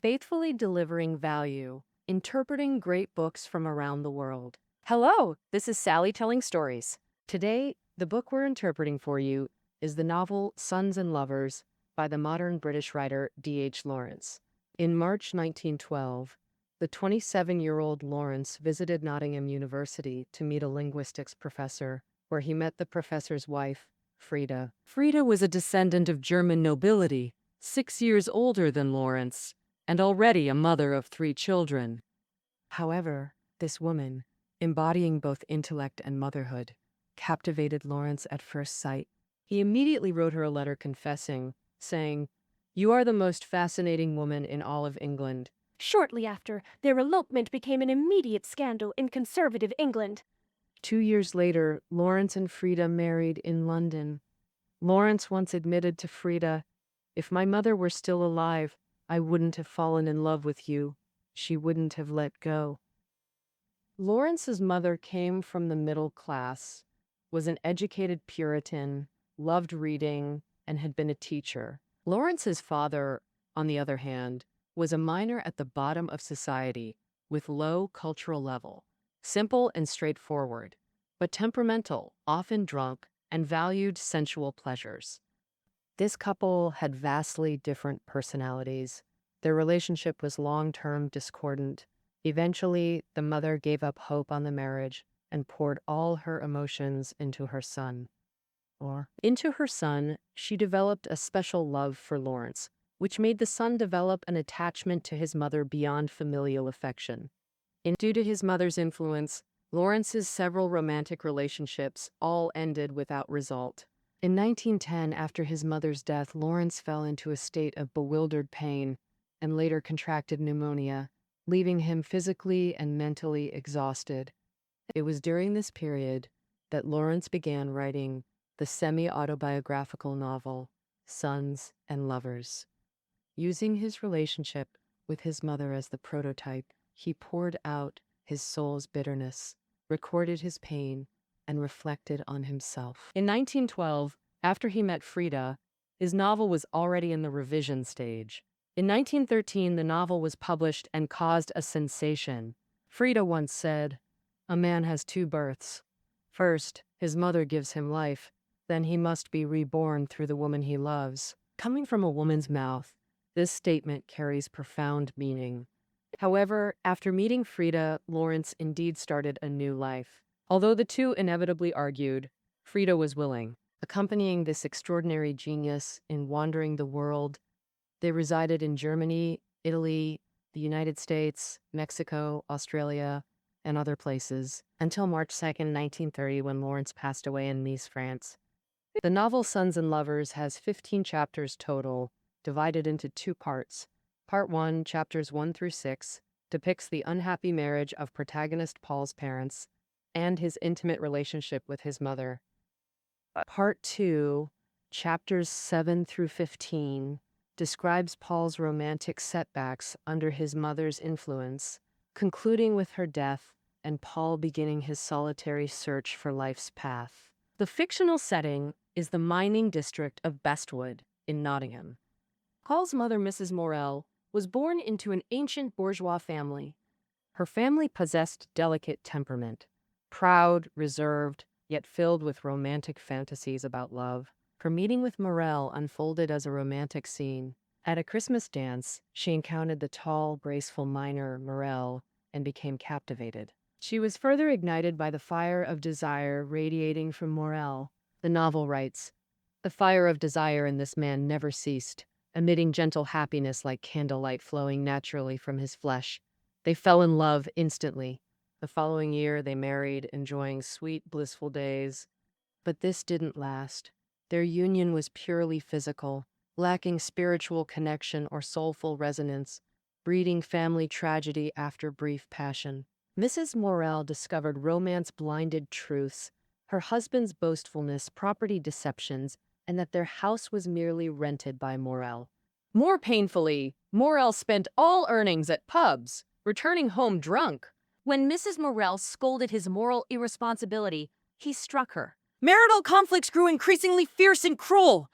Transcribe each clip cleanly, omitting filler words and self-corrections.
faithfully delivering value, interpreting great books from around the world. Hello, this is Sally telling stories. Today, the book we're interpreting for you is the novel Sons and Lovers by the modern British writer D.H. Lawrence. In March 1912, the 27-year-old Lawrence visited Nottingham University to meet a linguistics professor, where he met the professor's wife, Frida. Frida was a descendant of German nobility, 6 years older than Lawrence, and already a mother of 3 children. However, this woman, embodying both intellect and motherhood, captivated Lawrence at first sight. He immediately wrote her a letter confessing, saying, "You are the most fascinating woman in all of England." Shortly after, their elopement became an immediate scandal in conservative England. 2 years later, Lawrence and Frida married in London. Lawrence once admitted to Frida, "If my mother were still alive, I wouldn't have fallen in love with you. She wouldn't have let go." Lawrence's mother came from the middle class, was an educated Puritan, loved reading, and had been a teacher. Lawrence's father, on the other hand, was a miner at the bottom of society with low cultural level, simple and straightforward, but temperamental, often drunk, and valued sensual pleasures. This couple had vastly different personalities. Their relationship was long-term discordant. Eventually, the mother gave up hope on the marriage and poured all her emotions into her son. She developed a special love for Lawrence, which made the son develop an attachment to his mother beyond familial affection. Due to his mother's influence, Lawrence's several romantic relationships all ended without result. In 1910, after his mother's death, Lawrence fell into a state of bewildered pain and later contracted pneumonia, leaving him physically and mentally exhausted. It was during this period that Lawrence began writing the semi-autobiographical novel, Sons and Lovers. Using his relationship with his mother as the prototype, he poured out his soul's bitterness, recorded his pain, and reflected on himself. In 1912, after he met Frida, his novel was already in the revision stage. In 1913, the novel was published and caused a sensation. Frida once said, "A man has 2 births. First, his mother gives him life, then he must be reborn through the woman he loves." Coming from a woman's mouth, this statement carries profound meaning. However, after meeting Frida, Lawrence indeed started a new life. Although the two inevitably argued, Frida was willing. Accompanying this extraordinary genius in wandering the world, they resided in Germany, Italy, the United States, Mexico, Australia, and other places, until March 2nd, 1930, when Lawrence passed away in Nice, France. The novel Sons and Lovers has 15 chapters total, divided into 2 parts. Part 1, chapters 1 through 6, depicts the unhappy marriage of protagonist Paul's parents and his intimate relationship with his mother. Part 2, chapters 7 through 15, describes Paul's romantic setbacks under his mother's influence, concluding with her death and Paul beginning his solitary search for life's path. The fictional setting is the mining district of Bestwood in Nottingham. Paul's mother, Mrs. Morel, was born into an ancient bourgeois family. Her family possessed delicate temperament, proud, reserved, yet filled with romantic fantasies about love. Her meeting with Morel unfolded as a romantic scene. At a Christmas dance, she encountered the tall, graceful miner, Morel, and became captivated. She was further ignited by the fire of desire radiating from Morel. The novel writes, "The fire of desire in this man never ceased, emitting gentle happiness like candlelight flowing naturally from his flesh. They fell in love instantly. The following year they married, enjoying sweet, blissful days. But this didn't last. Their union was purely physical, lacking spiritual connection or soulful resonance, breeding family tragedy after brief passion. Mrs. Morel discovered romance-blinded truths, her husband's boastfulness, property deceptions, and that their house was merely rented by Morel. More painfully, Morel spent all earnings at pubs, returning home drunk. When Mrs. Morel scolded his moral irresponsibility, he struck her. Marital conflicts grew increasingly fierce and cruel.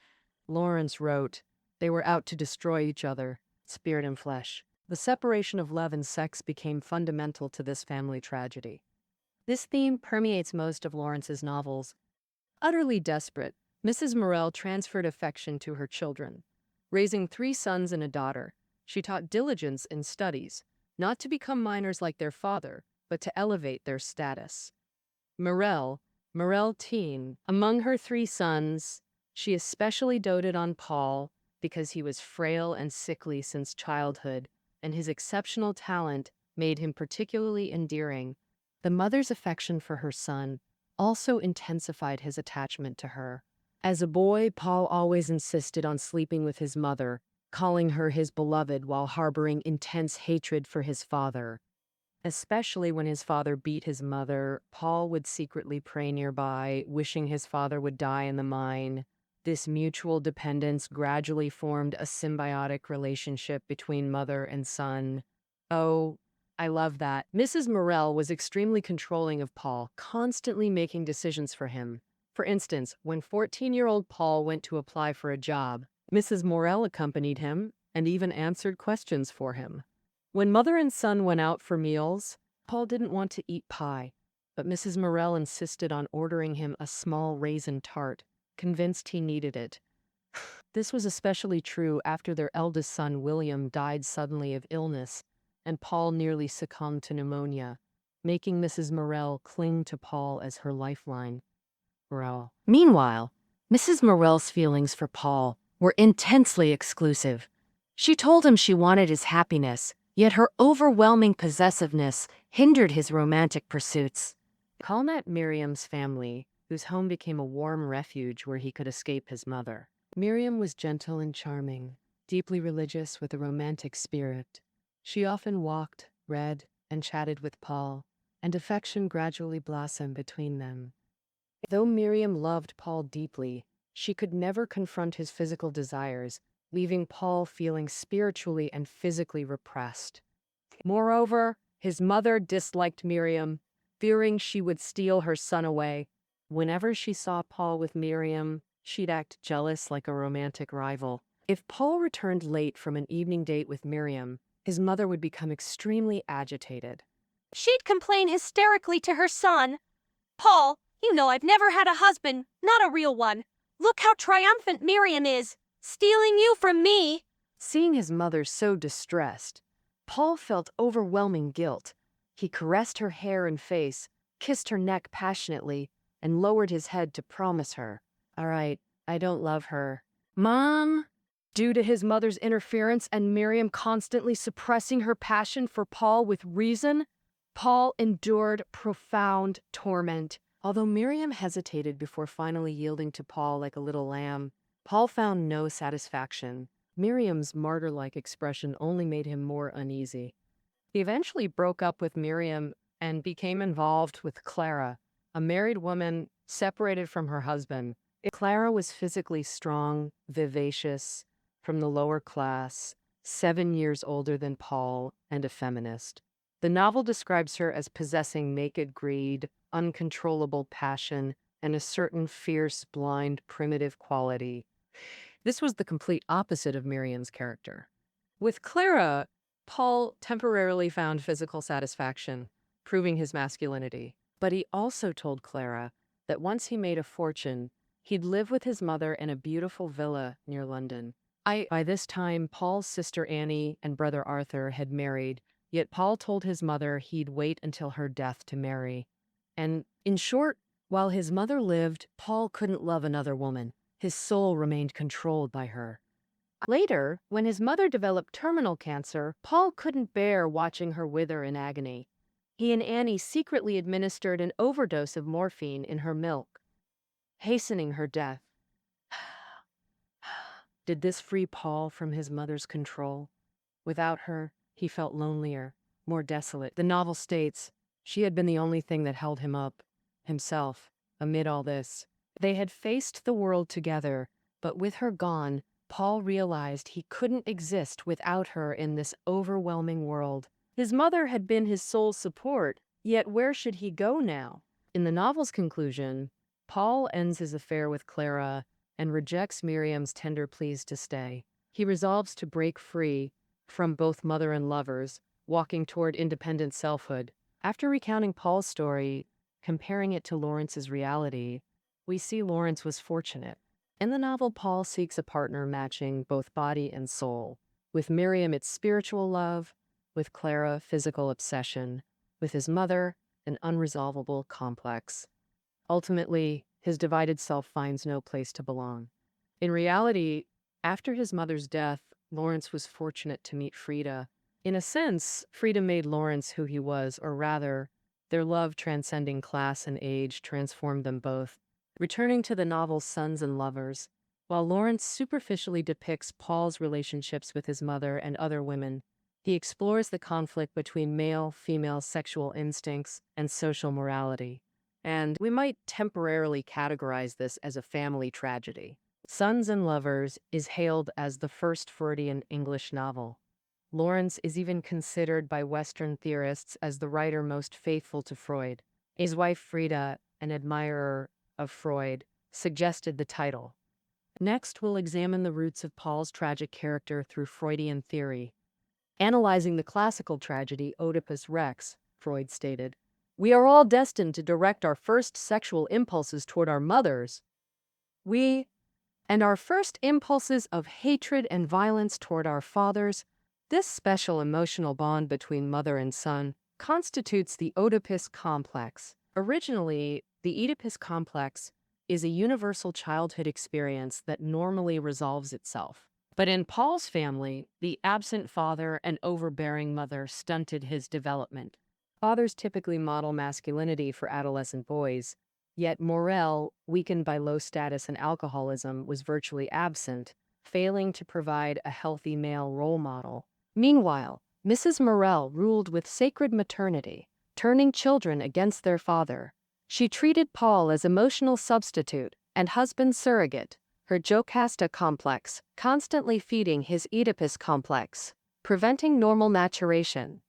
Lawrence wrote, "They were out to destroy each other, spirit and flesh." The separation of love and sex became fundamental to this family tragedy. This theme permeates most of Lawrence's novels. Utterly desperate, Mrs. Morel transferred affection to her children. Raising 3 sons and a daughter, she taught diligence in studies, not to become minors like their father, but to elevate their status. Morel teen, among her 3 sons, she especially doted on Paul because he was frail and sickly since childhood, and his exceptional talent made him particularly endearing. The mother's affection for her son also intensified his attachment to her. As a boy, Paul always insisted on sleeping with his mother, calling her his beloved while harboring intense hatred for his father. Especially when his father beat his mother, Paul would secretly pray nearby, wishing his father would die in the mine. This mutual dependence gradually formed a symbiotic relationship between mother and son. Oh, I love that. Mrs. Morel was extremely controlling of Paul, constantly making decisions for him. For instance, when 14-year-old Paul went to apply for a job, Mrs. Morel accompanied him and even answered questions for him. When mother and son went out for meals, Paul didn't want to eat pie, but Mrs. Morel insisted on ordering him a small raisin tart, convinced he needed it. This was especially true after their eldest son, William, died suddenly of illness, and Paul nearly succumbed to pneumonia, making Mrs. Morel cling to Paul as her lifeline. Meanwhile, Mrs. Morel's feelings for Paul were intensely exclusive. She told him she wanted his happiness, yet her overwhelming possessiveness hindered his romantic pursuits. Paul met Miriam's family, whose home became a warm refuge where he could escape his mother. Miriam was gentle and charming, deeply religious with a romantic spirit. She often walked, read, and chatted with Paul, and affection gradually blossomed between them. Though Miriam loved Paul deeply, she could never confront his physical desires, leaving Paul feeling spiritually and physically repressed. Moreover, his mother disliked Miriam, fearing she would steal her son away. Whenever she saw Paul with Miriam, she'd act jealous like a romantic rival. If Paul returned late from an evening date with Miriam, his mother would become extremely agitated. She'd complain hysterically to her son. "Paul, you know I've never had a husband, not a real one. Look how triumphant Miriam is, stealing you from me." Seeing his mother so distressed, Paul felt overwhelming guilt. He caressed her hair and face, kissed her neck passionately, and lowered his head to promise her, "All right, I don't love her." "Mom?" Due to his mother's interference and Miriam constantly suppressing her passion for Paul with reason, Paul endured profound torment. Although Miriam hesitated before finally yielding to Paul like a little lamb, Paul found no satisfaction. Miriam's martyr-like expression only made him more uneasy. He eventually broke up with Miriam and became involved with Clara, a married woman separated from her husband. Clara was physically strong, vivacious, from the lower class, 7 years older than Paul, and a feminist. The novel describes her as possessing naked greed, uncontrollable passion, and a certain fierce, blind, primitive quality. This was the complete opposite of Miriam's character. With Clara, Paul temporarily found physical satisfaction, proving his masculinity. But he also told Clara that once he made a fortune, he'd live with his mother in a beautiful villa near London. By this time, Paul's sister Annie and brother Arthur had married, yet Paul told his mother he'd wait until her death to marry. And, in short, while his mother lived, Paul couldn't love another woman. His soul remained controlled by her. Later, when his mother developed terminal cancer, Paul couldn't bear watching her wither in agony. He and Annie secretly administered an overdose of morphine in her milk, hastening her death. Did this free Paul from his mother's control? Without her, he felt lonelier, more desolate. The novel states she had been the only thing that held him up, himself, amid all this. They had faced the world together, but with her gone, Paul realized he couldn't exist without her in this overwhelming world. His mother had been his sole support, yet where should he go now? In the novel's conclusion, Paul ends his affair with Clara and rejects Miriam's tender pleas to stay. He resolves to break free, from both mother and lovers, walking toward independent selfhood. After recounting Paul's story, comparing it to Lawrence's reality, we see Lawrence was fortunate. In the novel, Paul seeks a partner matching both body and soul. With Miriam, it's spiritual love. With Clara, physical obsession. With his mother, an unresolvable complex. Ultimately, his divided self finds no place to belong. In reality, after his mother's death, Lawrence was fortunate to meet Frida. In a sense, Frida made Lawrence who he was, or rather, their love transcending class and age transformed them both. Returning to the novel's Sons and Lovers, while Lawrence superficially depicts Paul's relationships with his mother and other women, he explores the conflict between male-female sexual instincts and social morality. And we might temporarily categorize this as a family tragedy. Sons and Lovers is hailed as the first Freudian English novel. Lawrence is even considered by Western theorists as the writer most faithful to Freud. His wife Frida, an admirer of Freud, suggested the title. Next, we'll examine the roots of Paul's tragic character through Freudian theory. Analyzing the classical tragedy Oedipus Rex, Freud stated, "We are all destined to direct our first sexual impulses toward our mothers. And our first impulses of hatred and violence toward our fathers. This special emotional bond between mother and son constitutes the Oedipus complex. Originally, the Oedipus complex is a universal childhood experience that normally resolves itself. But in Paul's family, the absent father and overbearing mother stunted his development. Fathers typically model masculinity for adolescent boys, yet Morel, weakened by low status and alcoholism, was virtually absent, failing to provide a healthy male role model. Meanwhile, Mrs. Morel ruled with sacred maternity, turning children against their father. She treated Paul as emotional substitute and husband surrogate, her Jocasta complex constantly feeding his Oedipus complex, preventing normal maturation.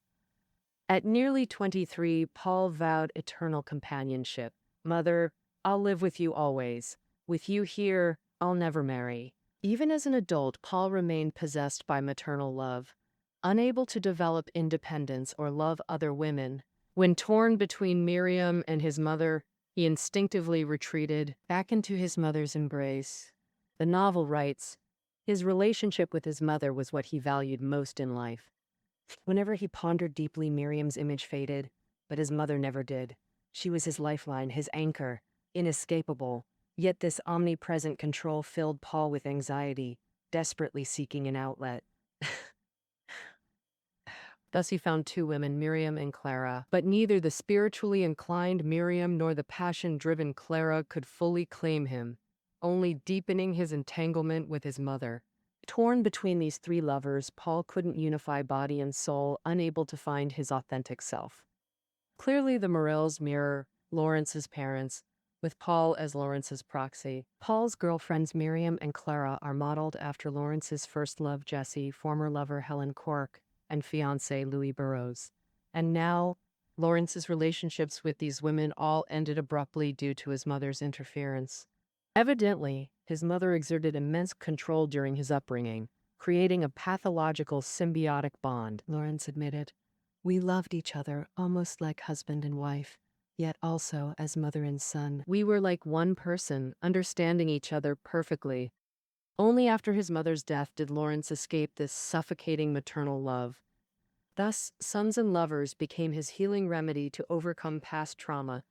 At nearly 23, Paul vowed eternal companionship. "Mother, I'll live with you always. With you here, I'll never marry." Even as an adult, Paul remained possessed by maternal love, unable to develop independence or love other women. When torn between Miriam and his mother, he instinctively retreated back into his mother's embrace. The novel writes, his relationship with his mother was what he valued most in life. Whenever he pondered deeply, Miriam's image faded, but his mother never did. She was his lifeline, his anchor, inescapable. Yet this omnipresent control filled Paul with anxiety, desperately seeking an outlet. Thus he found two women, Miriam and Clara, but neither the spiritually inclined Miriam nor the passion-driven Clara could fully claim him, only deepening his entanglement with his mother. Torn between these three lovers, Paul couldn't unify body and soul, unable to find his authentic self. Clearly, the Morels mirror Lawrence's parents, with Paul as Lawrence's proxy. Paul's girlfriends Miriam and Clara are modeled after Lawrence's first love Jesse, former lover Helen Cork, and fiancé Louis Burroughs. And now, Lawrence's relationships with these women all ended abruptly due to his mother's interference. Evidently, his mother exerted immense control during his upbringing, creating a pathological symbiotic bond, Lawrence admitted. "We loved each other almost like husband and wife, yet also as mother and son. We were like one person, understanding each other perfectly." Only after his mother's death did Lawrence escape this suffocating maternal love. Thus, Sons and Lovers became his healing remedy to overcome past trauma.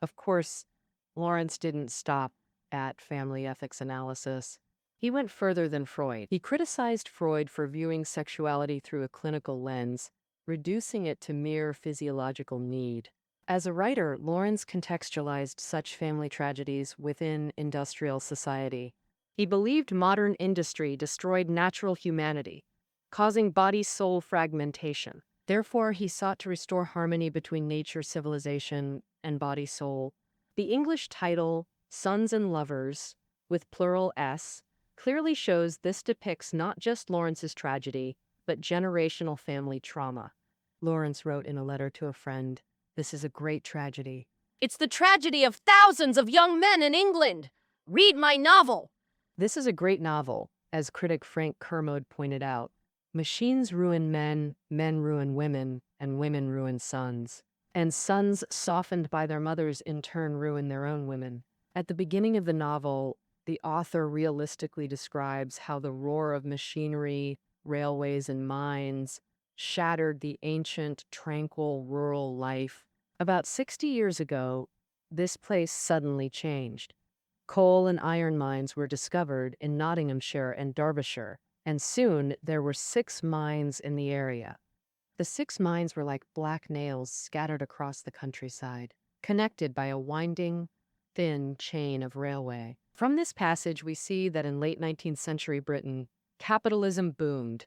Of course, Lawrence didn't stop at family ethics analysis. He went further than Freud. He criticized Freud for viewing sexuality through a clinical lens, reducing it to mere physiological need. As a writer, Lawrence contextualized such family tragedies within industrial society. He believed modern industry destroyed natural humanity, causing body-soul fragmentation. Therefore, he sought to restore harmony between nature, civilization, and body-soul. The English title, Sons and Lovers, with plural S, clearly shows this depicts not just Lawrence's tragedy, but generational family trauma. Lawrence wrote in a letter to a friend, "This is a great tragedy. It's the tragedy of thousands of young men in England. Read my novel." This is a great novel, as critic Frank Kermode pointed out. Machines ruin men, men ruin women, and women ruin sons. And sons, softened by their mothers, in turn ruin their own women. At the beginning of the novel, the author realistically describes how the roar of machinery, railways, and mines shattered the ancient, tranquil rural life. About 60 years ago, this place suddenly changed. Coal and iron mines were discovered in Nottinghamshire and Derbyshire, and soon there were 6 mines in the area. The 6 mines were like black nails scattered across the countryside, connected by a winding, thin chain of railway. From this passage, we see that in late 19th century Britain, capitalism boomed.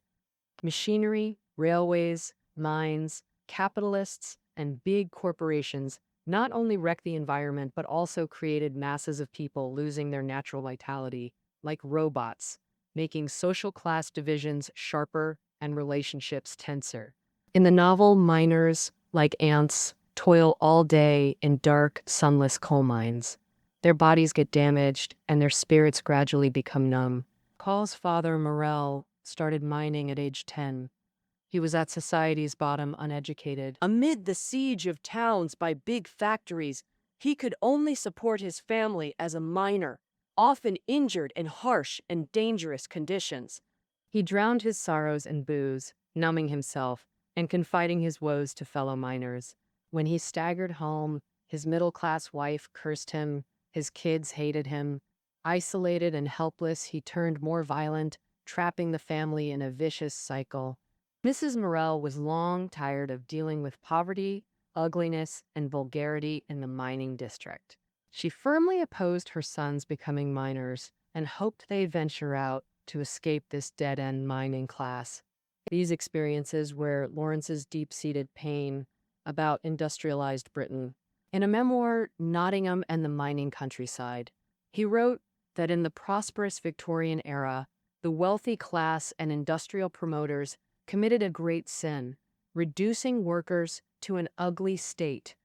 Machinery, railways, mines, capitalists, and big corporations not only wrecked the environment but also created masses of people losing their natural vitality, like robots, making social class divisions sharper and relationships tenser. In the novel, miners, like ants, toil all day in dark, sunless coal mines. Their bodies get damaged and their spirits gradually become numb. Paul's father, Morel, started mining at age 10. He was at society's bottom, uneducated. Amid the siege of towns by big factories, he could only support his family as a miner, often injured in harsh and dangerous conditions. He drowned his sorrows in booze, numbing himself, and confiding his woes to fellow miners. When he staggered home, his middle-class wife cursed him, his kids hated him. Isolated and helpless, he turned more violent, trapping the family in a vicious cycle. Mrs. Morel was long tired of dealing with poverty, ugliness, and vulgarity in the mining district. She firmly opposed her sons becoming miners and hoped they'd venture out to escape this dead-end mining class. These experiences were Lawrence's deep-seated pain about industrialized Britain. In a memoir, Nottingham and the Mining Countryside, he wrote that in the prosperous Victorian era, the wealthy class and industrial promoters committed a great sin, reducing workers to an ugly state.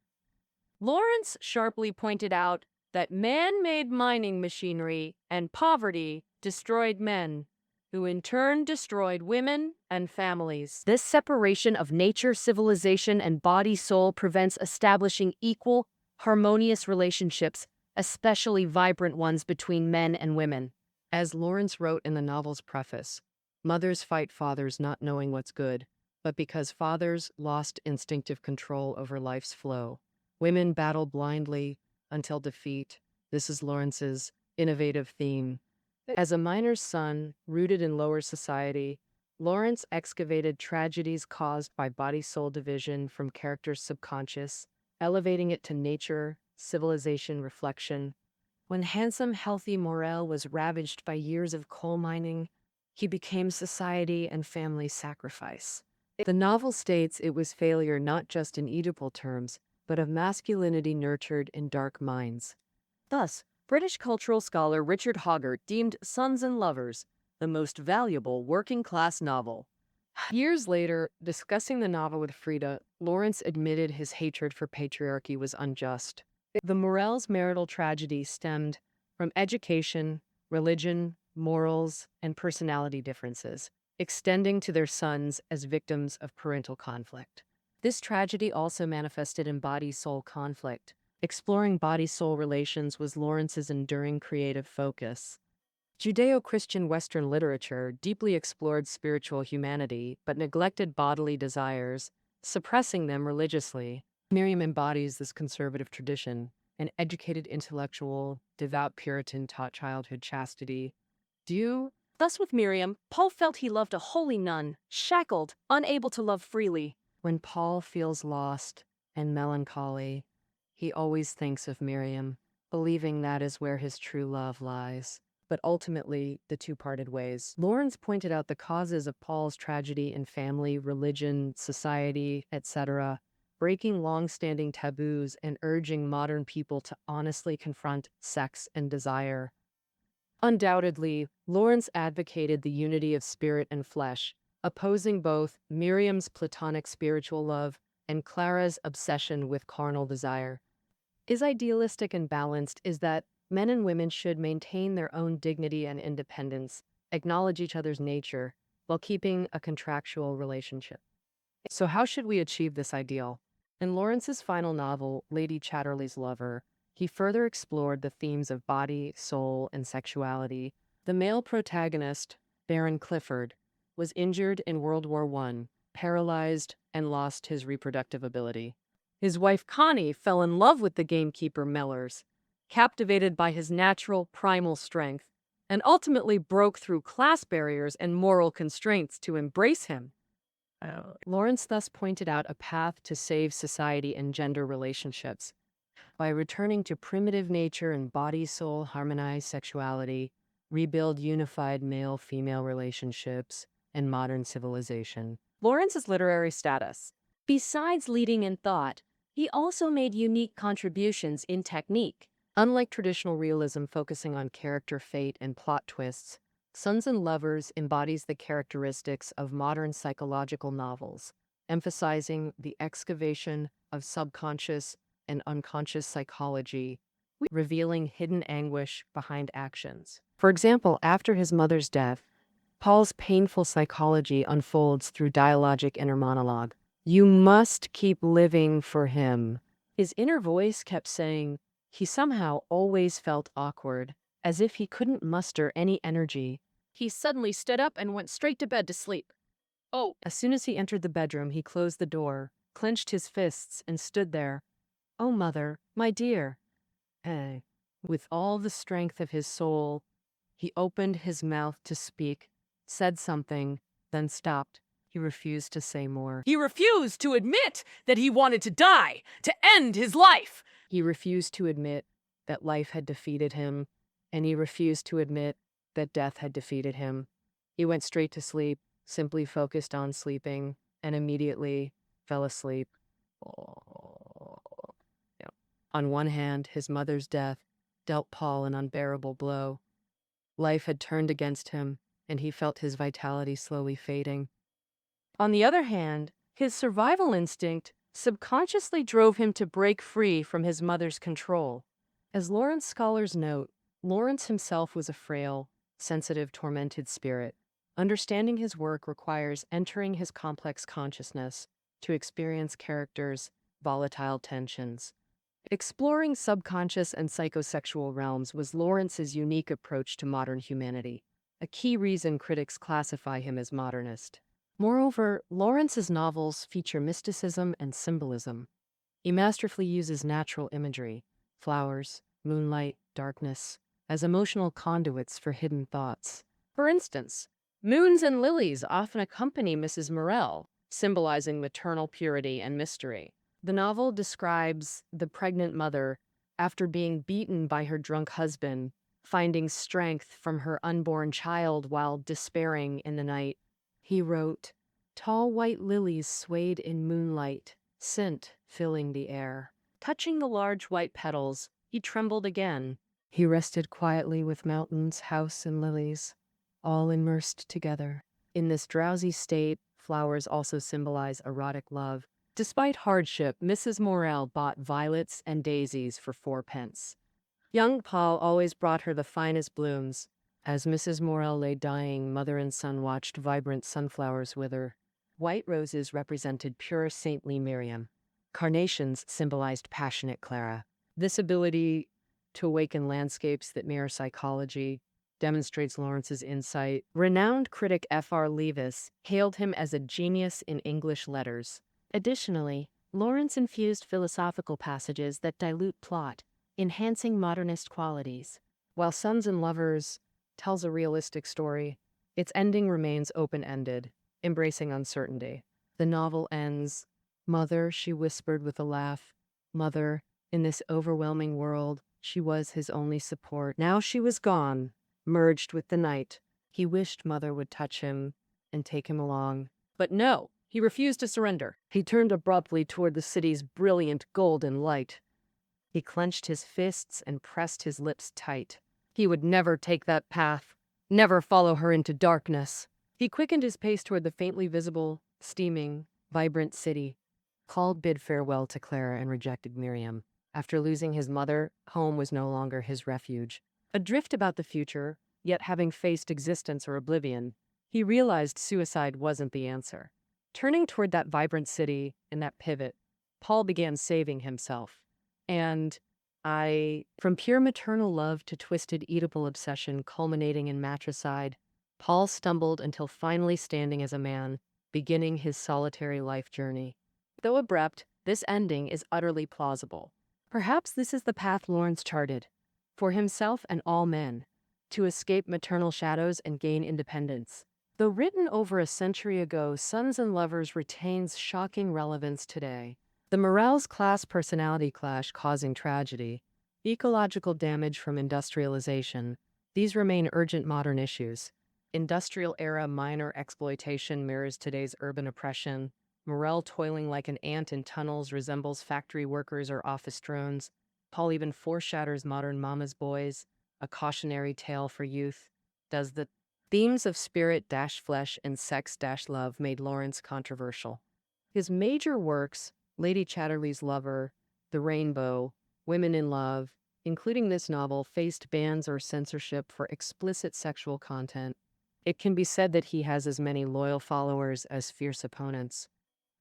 Lawrence sharply pointed out that man-made mining machinery and poverty destroyed men, who in turn destroyed women and families. This separation of nature, civilization, and body-soul prevents establishing equal, harmonious relationships, especially vibrant ones between men and women. As Lawrence wrote in the novel's preface, mothers fight fathers not knowing what's good, but because fathers lost instinctive control over life's flow. Women battle blindly until defeat. This is Lawrence's innovative theme. As a miner's son, rooted in lower society, Lawrence excavated tragedies caused by body-soul division from characters' subconscious, elevating it to nature, civilization, reflection. When handsome, healthy Morel was ravaged by years of coal mining, he became society and family sacrifice. The novel states it was failure not just in Oedipal terms, but of masculinity nurtured in dark mines. Thus, British cultural scholar Richard Hoggart deemed Sons and Lovers the most valuable working-class novel. Years later, discussing the novel with Frida, Lawrence admitted his hatred for patriarchy was unjust. The Morels' marital tragedy stemmed from education, religion, morals, and personality differences, extending to their sons as victims of parental conflict. This tragedy also manifested in body-soul conflict. Exploring body-soul relations was Lawrence's enduring creative focus. Judeo-Christian Western literature deeply explored spiritual humanity but neglected bodily desires, suppressing them religiously. Miriam embodies this conservative tradition. An educated intellectual, devout Puritan taught childhood chastity. Thus with Miriam, Paul felt he loved a holy nun, shackled, unable to love freely. When Paul feels lost and melancholy, he always thinks of Miriam, believing that is where his true love lies. But ultimately, the two parted ways. Lawrence pointed out the causes of Paul's tragedy in family, religion, society, etc., breaking long-standing taboos and urging modern people to honestly confront sex and desire. Undoubtedly, Lawrence advocated the unity of spirit and flesh, opposing both Miriam's platonic spiritual love and Clara's obsession with carnal desire. Is idealistic and balanced is that men and women should maintain their own dignity and independence, acknowledge each other's nature, while keeping a contractual relationship. So how should we achieve this ideal? In Lawrence's final novel, Lady Chatterley's Lover, he further explored the themes of body, soul, and sexuality. The male protagonist, Baron Clifford, was injured in World War I, paralyzed, and lost his reproductive ability. His wife Connie fell in love with the gamekeeper Mellors, captivated by his natural, primal strength, and ultimately broke through class barriers and moral constraints to embrace him. Lawrence thus pointed out a path to save society and gender relationships. By returning to primitive nature and body-soul harmonized sexuality, rebuild unified male-female relationships, and modern civilization. Lawrence's literary status. Besides leading in thought, he also made unique contributions in technique. Unlike traditional realism focusing on character fate and plot twists, Sons and Lovers embodies the characteristics of modern psychological novels, emphasizing the excavation of subconscious and unconscious psychology, revealing hidden anguish behind actions. For example, after his mother's death, Paul's painful psychology unfolds through dialogic inner monologue. You must keep living for him. His inner voice kept saying he somehow always felt awkward, as if he couldn't muster any energy. He suddenly stood up and went straight to bed to sleep. Oh, As soon as he entered the bedroom, he closed the door, clenched his fists, and stood there. Oh, mother, my dear. With all the strength of his soul, he opened his mouth to speak, said something, then stopped. He refused to say more. he refused to admit that he wanted to die, to end his life. He refused to admit that life had defeated him, and he refused to admit that death had defeated him. He went straight to sleep, simply focused on sleeping, and immediately fell asleep. On one hand, his mother's death dealt Paul an unbearable blow. Life had turned against him, and he felt his vitality slowly fading. On the other hand, his survival instinct subconsciously drove him to break free from his mother's control. As Lawrence scholars note, Lawrence himself was a frail, sensitive, tormented spirit. Understanding his work requires entering his complex consciousness to experience characters' volatile tensions. Exploring subconscious and psychosexual realms was Lawrence's unique approach to modern humanity, a key reason critics classify him as modernist. Moreover, Lawrence's novels feature mysticism and symbolism. He masterfully uses natural imagery, flowers, moonlight, darkness, as emotional conduits for hidden thoughts. For instance, moons and lilies often accompany Mrs. Morel, symbolizing maternal purity and mystery. The novel describes the pregnant mother, after being beaten by her drunk husband, finding strength from her unborn child while despairing in the night. He wrote, "Tall white lilies swayed in moonlight, scent filling the air. Touching the large white petals, he trembled again. He rested quietly with mountains, house, and lilies, all immersed together." In this drowsy state, flowers also symbolize erotic love. Despite hardship, Mrs. Morel bought violets and daisies for 4 pence. Young Paul always brought her the finest blooms. As Mrs. Morel lay dying, mother and son watched vibrant sunflowers wither. White roses represented pure saintly Miriam. Carnations symbolized passionate Clara. This ability to awaken landscapes that mirror psychology demonstrates Lawrence's insight. Renowned critic F.R. Leavis hailed him as a genius in English letters. Additionally, Lawrence infused philosophical passages that dilute plot, enhancing modernist qualities. While Sons and Lovers tells a realistic story, its ending remains open-ended, embracing uncertainty. The novel ends, "Mother," she whispered with a laugh. Mother, in this overwhelming world, she was his only support. Now she was gone, merged with the night. He wished Mother would touch him and take him along. But no, he refused to surrender. He turned abruptly toward the city's brilliant golden light. He clenched his fists and pressed his lips tight. He would never take that path, never follow her into darkness. He quickened his pace toward the faintly visible, steaming, vibrant city. Paul bid farewell to Clara and rejected Miriam. After losing his mother, home was no longer his refuge. Adrift about the future, yet having faced existence or oblivion, He realized suicide wasn't the answer. Turning toward that vibrant city and that pivot, Paul began saving himself. And from pure maternal love to twisted Oedipal obsession culminating in matricide, Paul stumbled until finally standing as a man, beginning his solitary life journey. Though abrupt, this ending is utterly plausible. Perhaps this is the path Lawrence charted, for himself and all men, to escape maternal shadows and gain independence. Though written over a century ago, Sons and Lovers retains shocking relevance today. The Morel's class personality clash causing tragedy, ecological damage from industrialization, these remain urgent modern issues. Industrial era minor exploitation mirrors today's urban oppression. Morel toiling like an ant in tunnels resembles factory workers or office drones. Paul even foreshadows modern mama's boys, a cautionary tale for youth. Does the themes of spirit-flesh and sex-love made Lawrence controversial? His major works, Lady Chatterley's Lover, The Rainbow, Women in Love, including this novel, faced bans or censorship for explicit sexual content. It can be said that he has as many loyal followers as fierce opponents.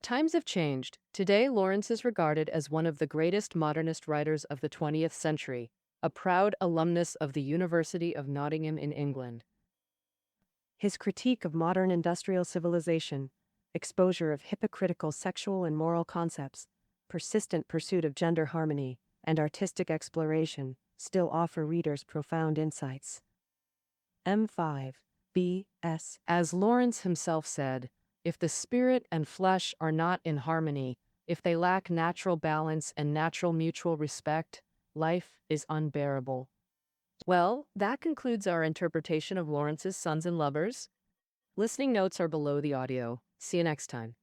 Times have changed. Today, Lawrence is regarded as one of the greatest modernist writers of the 20th century, a proud alumnus of the University of Nottingham in England. His critique of modern industrial civilization, exposure of hypocritical sexual and moral concepts, persistent pursuit of gender harmony, and artistic exploration still offer readers profound insights. M5. B.S. As Lawrence himself said, if the spirit and flesh are not in harmony, if they lack natural balance and natural mutual respect, life is unbearable. Well, that concludes our interpretation of Lawrence's Sons and Lovers. Listening notes are below the audio. See you next time.